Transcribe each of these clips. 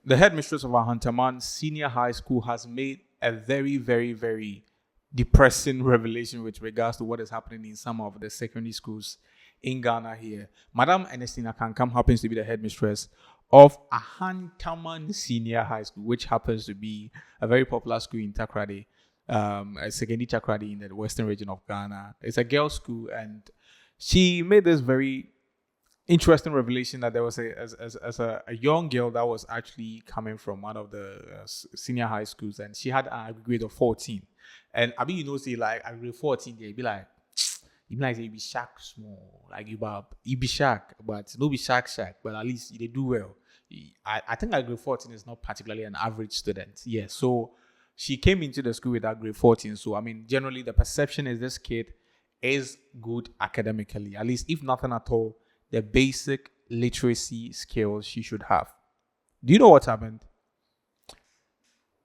The headmistress of Ahantaman Senior High School has made a very, very, very depressing revelation with regards to what is happening in some of the secondary schools in Ghana here. Madam Ernestina Kankam happens to be the headmistress of Ahantaman Senior High School, which happens to be a very popular school in Takoradi, a secondary Takoradi in the western region of Ghana. It's a girls' school, and she made this very interesting revelation that there was a young girl that was actually coming from one of the senior high schools, and she had an aggregate of 14. And I mean, say like aggregate 14, they be like, you be shark small, like you be shark, but no be shark, but at least they do well. I think aggregate 14 is not particularly an average student. Yeah, so she came into the school with aggregate 14. So I mean, generally the perception is this kid is good academically, at least if nothing at all, the basic literacy skills she should have. Do you know what happened?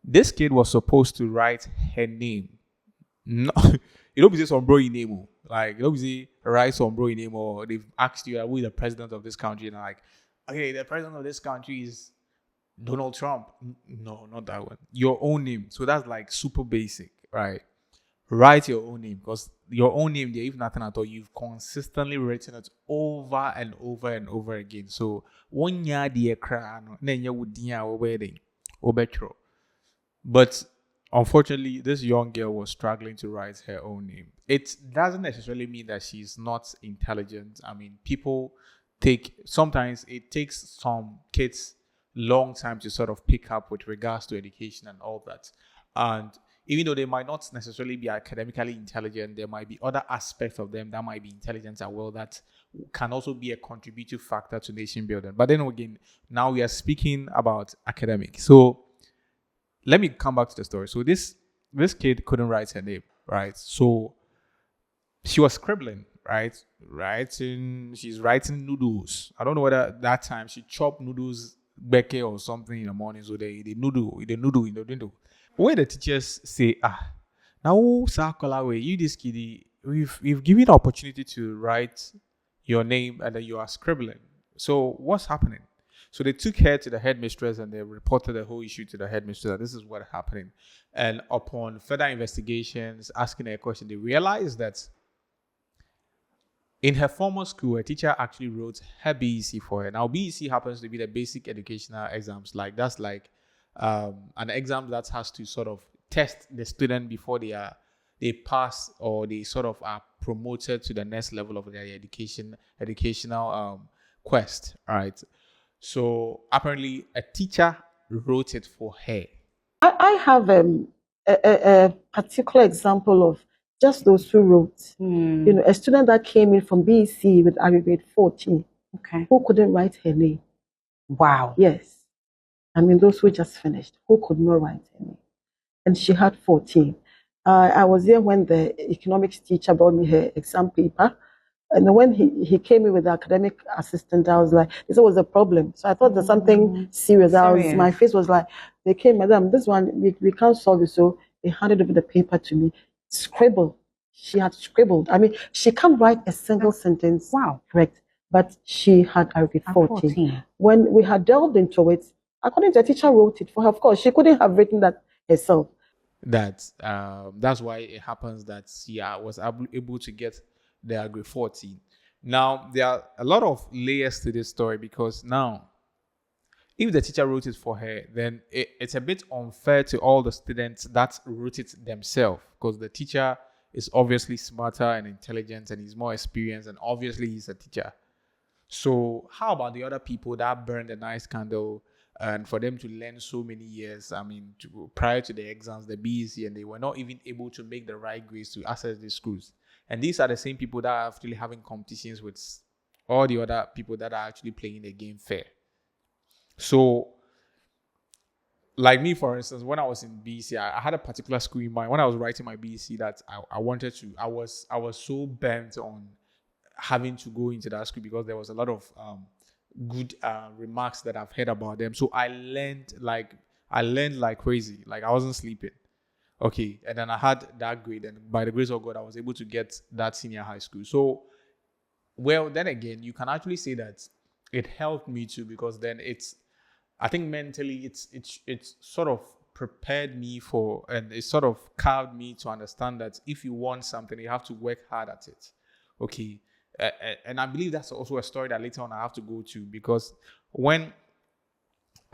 This kid was supposed to write her name. No, you don't say some bro in name. Like, you don't say write some bro in name, or they've asked you, who is the president of this country? And like, okay, the president of this country is Donald Trump. No, not that one. Your own name. So that's like super basic, right? Write your own name, because your own name there, if nothing at all, you've consistently written it over and over and over again. So one year the crown, then you would wedding, obetro. But unfortunately, this young girl was struggling to write her own name. It doesn't necessarily mean that she's not intelligent. I mean, sometimes it takes some kids long time to sort of pick up with regards to education and all that. And even though they might not necessarily be academically intelligent, there might be other aspects of them that might be intelligent as well that can also be a contributive factor to nation building. But then again, now we are speaking about academics. So let me come back to the story. So this kid couldn't write her name, right? So she was scribbling, right? She's writing noodles. I don't know whether that time she chopped noodles, beke or something in the morning. So they noodle in the window. Where the teachers say, now Sakola, you this kiddie, we've given an opportunity to write your name and then you are scribbling. So what's happening? So they took her to the headmistress and they reported the whole issue to the headmistress. This is what's happening. And upon further investigations, asking her a question, they realized that in her former school, a teacher actually wrote her BECE for her. Now, BECE happens to be the basic educational exams. Like that's like an exam that has to sort of test the student before they pass or they sort of are promoted to the next level of their educational quest. All right. So apparently a teacher wrote it for her. I have a particular example of just those who wrote. You know, a student that came in from BECE with aggregate 14, who couldn't write her name. Wow. Yes. I mean, those who just finished, who could not write her name. And she had 14. I was there when the economics teacher brought me her exam paper. And when he came in with the academic assistant, I was like, this was a problem. So I thought there's something serious. My face was like, they came, madam, this one, we can't solve it. So they handed over the paper to me. Scribble. She had scribbled. I mean, she can't write a single sentence. Wow. Correct. But she had aggregate 14. When we had delved into it, according to the teacher wrote it for her. Of course, she couldn't have written that herself. That's why it happens that she was able to get the aggregate 14. Now, there are a lot of layers to this story, because now, if the teacher wrote it for her, then it's a bit unfair to all the students that wrote it themselves, because the teacher is obviously smarter and intelligent and he's more experienced, and obviously he's a teacher. So how about the other people that burned a nice candle and for them to learn so many years, I mean, prior to the exams, the BECE, and they were not even able to make the right grades to access these schools? And these are the same people that are actually having competitions with all the other people that are actually playing the game fair. So, like me, for instance, when I was in BECE, I had a particular school in mind. When I was writing my BECE, that I wanted to, I was so bent on having to go into that school because there was a lot of good remarks that I've heard about them. So I learned like crazy. Like I wasn't sleeping. Okay, and then I had that grade, and by the grace of God, I was able to get that senior high school. So, well, then again, you can actually say that it helped me too, because then it's I think mentally it's sort of prepared me for, and it sort of carved me to understand that if you want something, you have to work hard at it. Okay. And I believe that's also a story that later on I have to go to, because when,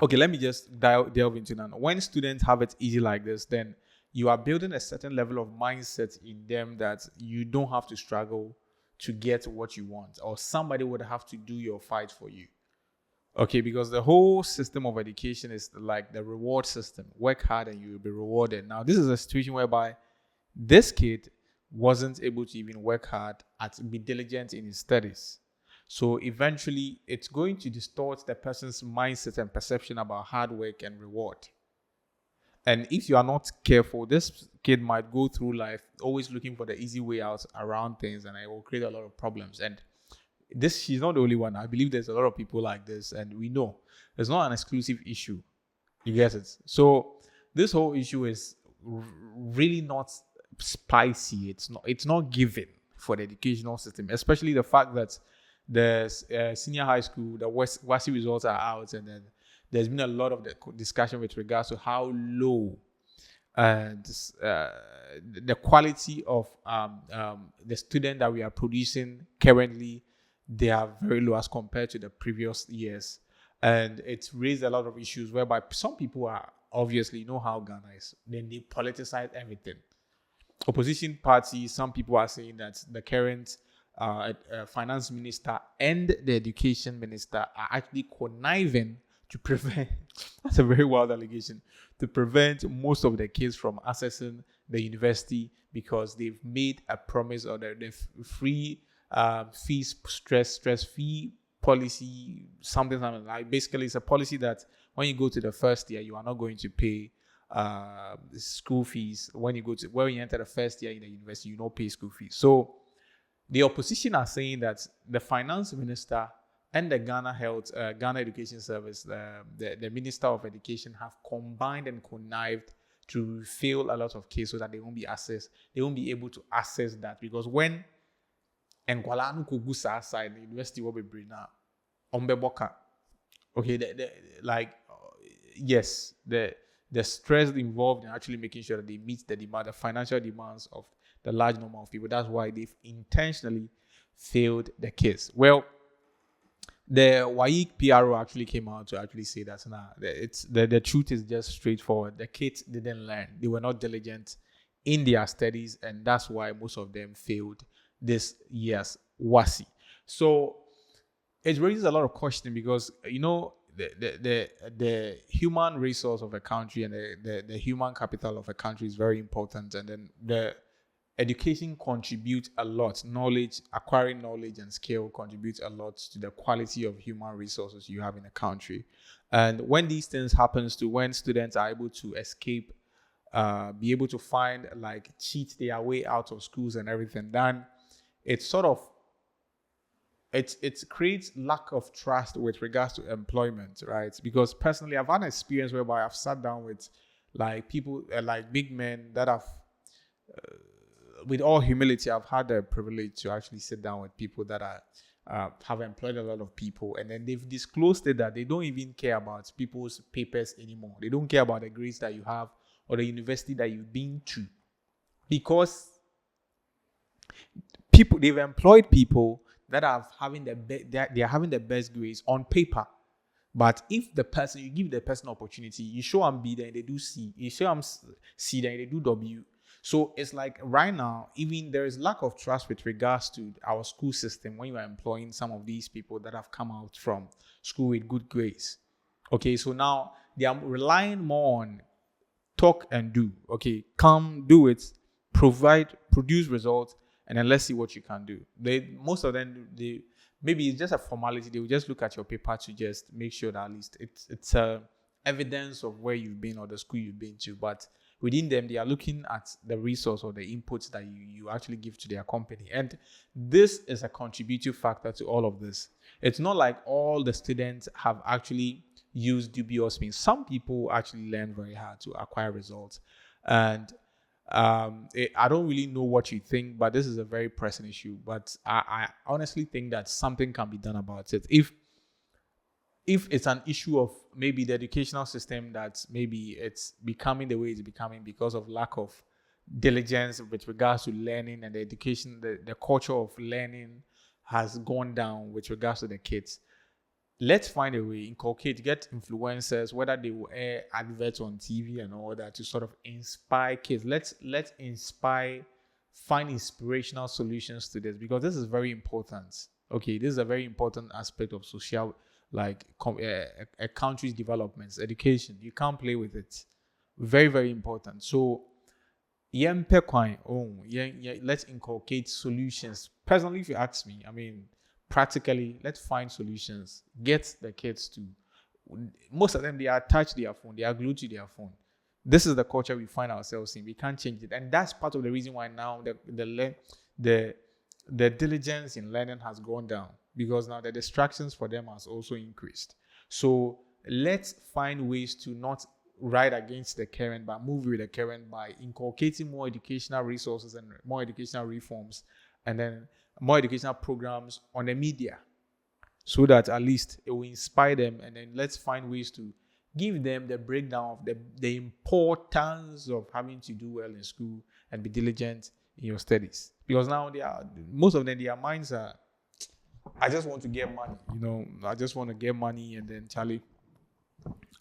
okay, let me just delve into that. When students have it easy like this, then you are building a certain level of mindset in them that you don't have to struggle to get what you want, or somebody would have to do your fight for you. Okay, because the whole system of education is like the reward system. Work hard and you will be rewarded. Now, this is a situation whereby this kid wasn't able to even work hard at be diligent in his studies. So eventually, it's going to distort the person's mindset and perception about hard work and reward. And if you are not careful, this kid might go through life always looking for the easy way out around things, and it will create a lot of problems. And this, she's not the only one. I believe there's a lot of people like this, and we know it's not an exclusive issue. You get it? So this whole issue is really not spicy. It's not given for the educational system, especially the fact that the senior high school, the WASSCE results are out, and then there's been a lot of the discussion with regards to how low the quality of the student that we are producing currently. They are very low as compared to the previous years. And it's raised a lot of issues whereby some people are obviously, you know how Ghana is, then they politicize everything. Opposition parties, some people are saying that the current finance minister and the education minister are actually conniving to prevent, that's a very wild allegation, to prevent most of the kids from accessing the university, because they've made a promise, or the free fees, stress fee policy, something like. Basically, it's a policy that when you go to the first year, you are not going to pay school fees. When you enter the first year in the university, you don't pay school fees. So the opposition are saying that the finance minister and the Ghana Education Service, the Minister of Education, have combined and connived to fail a lot of cases so that they won't be able to access that. Because when Nkwala no kogu sa side the university will be bring now ombeboka. Okay, yes, the stress involved in actually making sure that they meet the financial demands of the large number of people. That's why they've intentionally failed the case. Well, the WAEC PRO actually came out to actually say that the truth is just straightforward. The kids didn't learn; they were not diligent in their studies, and that's why most of them failed this year's WASSCE. So it raises a lot of questions, because the human resource of a country and the human capital of a country is very important, and then the education contributes a lot. Acquiring knowledge and skill contributes a lot to the quality of human resources you have in a country. And when these things happens when students are able to escape, be able to find, like, cheat their way out of schools and everything, then it creates lack of trust with regards to employment, right? Because personally, I've had an experience whereby I've sat down with, like, people, like big men that have, with all humility, I've had the privilege to actually sit down with people that have employed a lot of people, and then they've disclosed it that they don't even care about people's papers anymore. They don't care about the grades that you have or the university that you've been to, because they've employed people that are having they are having the best grades on paper. But if you give the person opportunity, you show them B, then they do C. You show them C, then they do W. So it's like right now, even there is lack of trust with regards to our school system when you are employing some of these people that have come out from school with good grades. Okay, so now they are relying more on talk and do. Okay, come, do it, produce results, and then let's see what you can do. Most of them, maybe it's just a formality. They will just look at your paper to just make sure that at least it's evidence of where you've been or the school you've been to. But within them, they are looking at the resource or the inputs that you actually give to their company. And this is a contributing factor to all of this. It's not like all the students have actually used dubious means. Some people actually learn very hard to acquire results. And I don't really know what you think, but this is a very pressing issue. But I honestly think that something can be done about it. If if it's an issue of maybe the educational system that maybe it's becoming the way it's becoming because of lack of diligence with regards to learning, and the education, the culture of learning has gone down with regards to the kids. Let's find a way, inculcate, get influencers, whether they will air adverts on TV and all that, to sort of inspire kids. Let's inspire, find inspirational solutions to this, because this is very important. Okay, this is a very important aspect of social, like a country's developments, education. You can't play with it. Very, very important. So let's inculcate solutions. Personally, if you ask me, I mean, practically, let's find solutions. Get the kids to, most of them, they are attached to their phone, they are glued to their phone. This is the culture we find ourselves in. We can't change it, and that's part of the reason why now the diligence in learning has gone down, because now the distractions for them has also increased. So let's find ways to not ride against the current, but move with the current by inculcating more educational resources and more educational reforms, and then more educational programs on the media, so that at least it will inspire them. And then let's find ways to give them the breakdown of the importance of having to do well in school and be diligent in your studies. Because now most of them, their minds are, I just want to get money, I just want to get money, and then Charlie,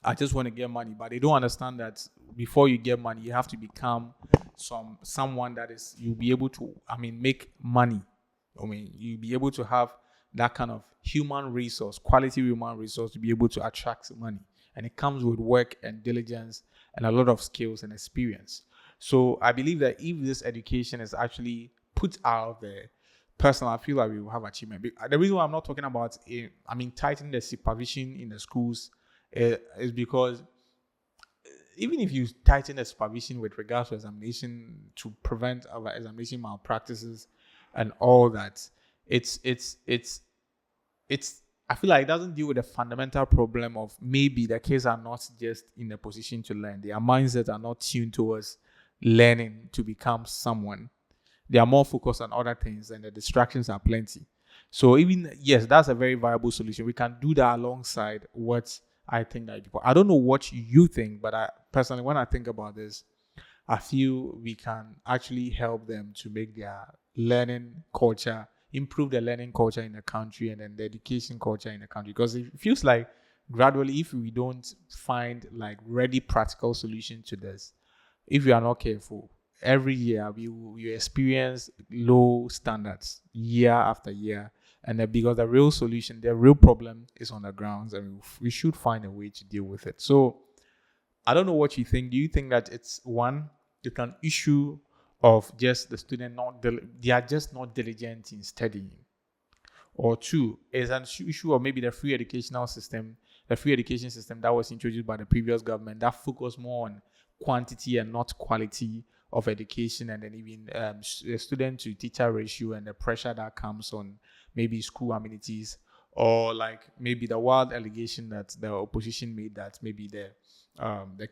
I just want to get money. But they don't understand that before you get money, you have to become someone that is, you'll be able to, make money. You'll be able to have that kind of human resource, quality human resource, to be able to attract money. And it comes with work and diligence and a lot of skills and experience. So I believe that if this education is actually put out there, personally, I feel like we will have achievement. The reason why I'm not talking about, tightening the supervision in the schools is because even if you tighten the supervision with regards to examination to prevent our examination malpractices and all that, it's I feel like it doesn't deal with the fundamental problem of maybe the kids are not just in a position to learn. Their mindsets are not tuned towards learning to become someone. They are more focused on other things, and the distractions are plenty. So yes, that's a very viable solution. We can do that alongside what I think that people. I don't know what you think, but I personally, when I think about this, I feel we can actually help them to make their learning culture, improve the learning culture in the country, and then the education culture in the country. Because it feels like gradually, if we don't find like ready practical solution to this, if we are not careful, every year we experience low standards year after year. And because the real solution, the real problem is on the grounds, and we should find a way to deal with it. So I don't know what you think. Do you think that it's an issue of just the student they are just not diligent in studying? Or two, is an issue of maybe the free education system that was introduced by the previous government that focused more on quantity and not quality of education, and then even student to teacher ratio and the pressure that comes on maybe school amenities, or like maybe the wild allegation that the opposition made that maybe the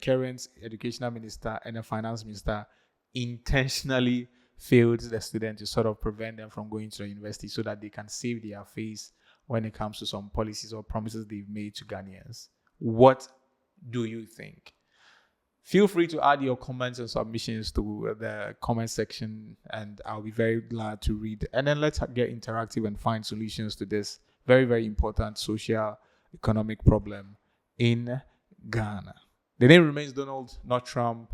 current educational minister and the finance minister intentionally failed the student to sort of prevent them from going to the university so that they can save their face when it comes to some policies or promises they've made to Ghanaians. What do you think? Feel free to add your comments and submissions to the comment section, and I'll be very glad to read. And then let's get interactive and find solutions to this very, very important social economic problem in Ghana. The name remains Donald, not Trump.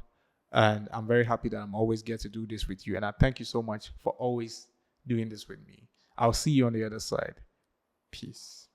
And I'm very happy that I'm always get to do this with you. And I thank you so much for always doing this with me. I'll see you on the other side. Peace.